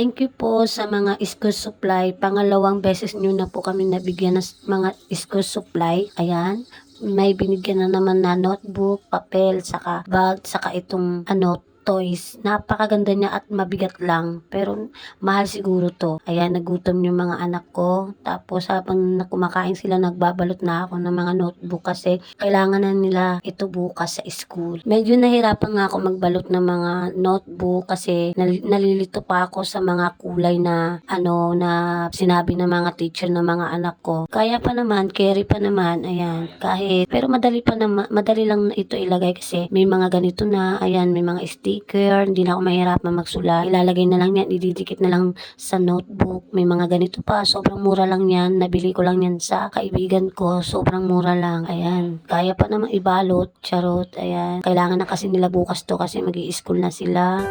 Thank you po sa mga school supply. Pangalawang beses nyo na po kami nabigyan ng mga school supply. Ayan. May binigyan na naman na notebook, papel, saka bag, saka itong toys. Napakaganda niya at mabigat lang. Pero mahal siguro to. Ayan, nagutom yung mga anak ko. Tapos habang kumakain sila, nagbabalot na ako ng mga notebook kasi kailangan na nila ito bukas sa school. Medyo nahirapan nga ako magbalot ng mga notebook kasi nalilito pa ako sa mga kulay na na sinabi ng mga teacher ng mga anak ko. Kaya pa naman, carry pa naman, ayan, kahit, pero madali lang ito ilagay kasi may mga ganito na, ayan, may mga sticker, hindi na ako mahirapan magsulat. Ilalagay na lang yan, ididikit na lang sa notebook. May mga ganito pa, sobrang mura lang yan. Nabili ko lang yan sa kaibigan ko, sobrang mura lang. Ayan, kaya pa naman ibalot, charot, ayan. Kailangan na kasi nila bukas to kasi mag-i-school na sila.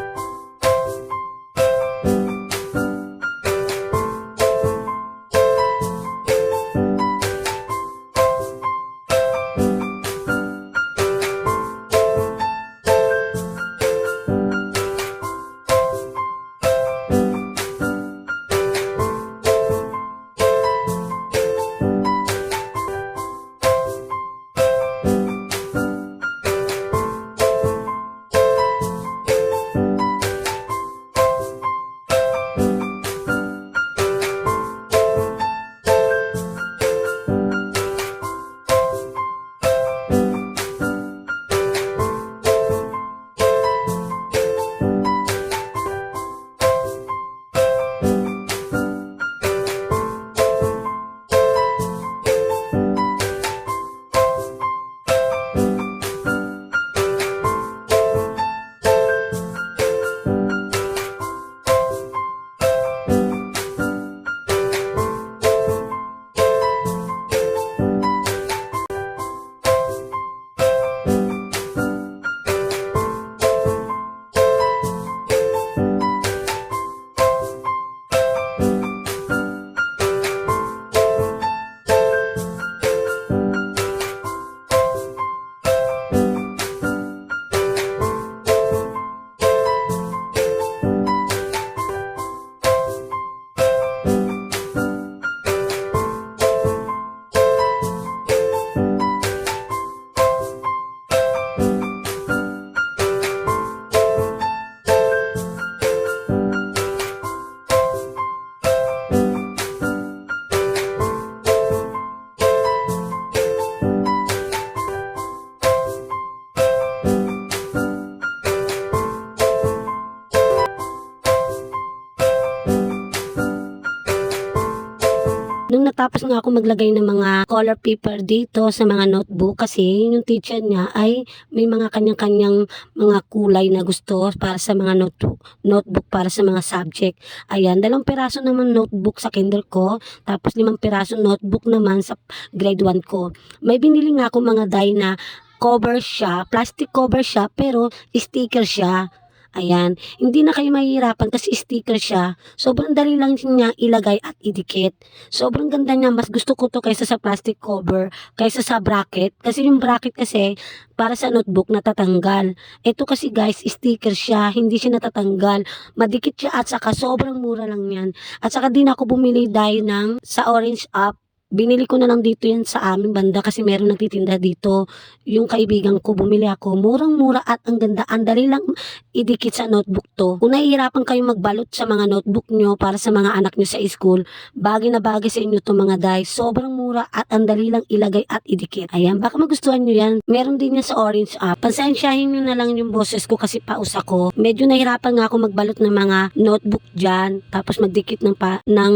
Nung natapos nga ako maglagay ng mga color paper dito sa mga notebook kasi yung teacher niya ay may mga kanyang-kanyang mga kulay na gusto para sa mga notebook para sa mga subject. Ayan, 2 piraso naman notebook sa kinder ko, tapos 5 piraso notebook naman sa grade 1 ko. May binili nga ako mga die na cover siya, plastic cover siya, pero sticker siya. Ayan, hindi na kayo mahihirapan kasi sticker siya. Sobrang dali lang niya ilagay at idikit. Sobrang ganda niya. Mas gusto ko to kaysa sa plastic cover, kaysa sa bracket. Kasi yung bracket kasi, para sa notebook, natatanggal. Ito kasi guys, sticker siya. Hindi siya natatanggal. Madikit siya at saka sobrang mura lang yan. At saka din ako bumili dahil sa Orange App. Binili ko na lang dito yan sa aming banda kasi meron nagtitinda dito. Yung kaibigan ko, bumili ako. Murang-mura at ang ganda. Ang dali lang idikit sa notebook to. Kung nahihirapan kayo magbalot sa mga notebook nyo para sa mga anak nyo sa school, bagay na bagay sa inyo to mga day. Sobrang mura at ang dali lang ilagay at idikit. Ayan, baka magustuhan nyo yan. Meron din yan sa Orange App. Pansensyahin nyo na lang yung boses ko kasi paus ako. Medyo nahirapan nga ako magbalot ng mga notebook dyan. Tapos magdikit ng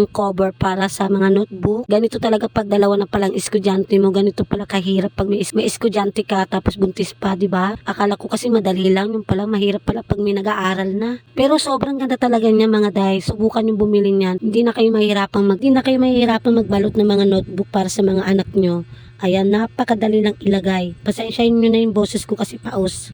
cover para sa mga notebook. Ganito talaga pag dalawa na palang estudyante mo, ganito pala kahirap pag may estudyante ka tapos buntis pa, di ba? Akala ko kasi madali lang, yung pala mahirap pala pag may nag-aaral na. Pero sobrang ganda talaga niya mga day. Subukan yung bumili niyan. Hindi na kayo mahihirapan magbalot ng mga notebook para sa mga anak nyo. Ayan, napakadali lang ilagay. Pasensyahin nyo na yung boses ko kasi paus.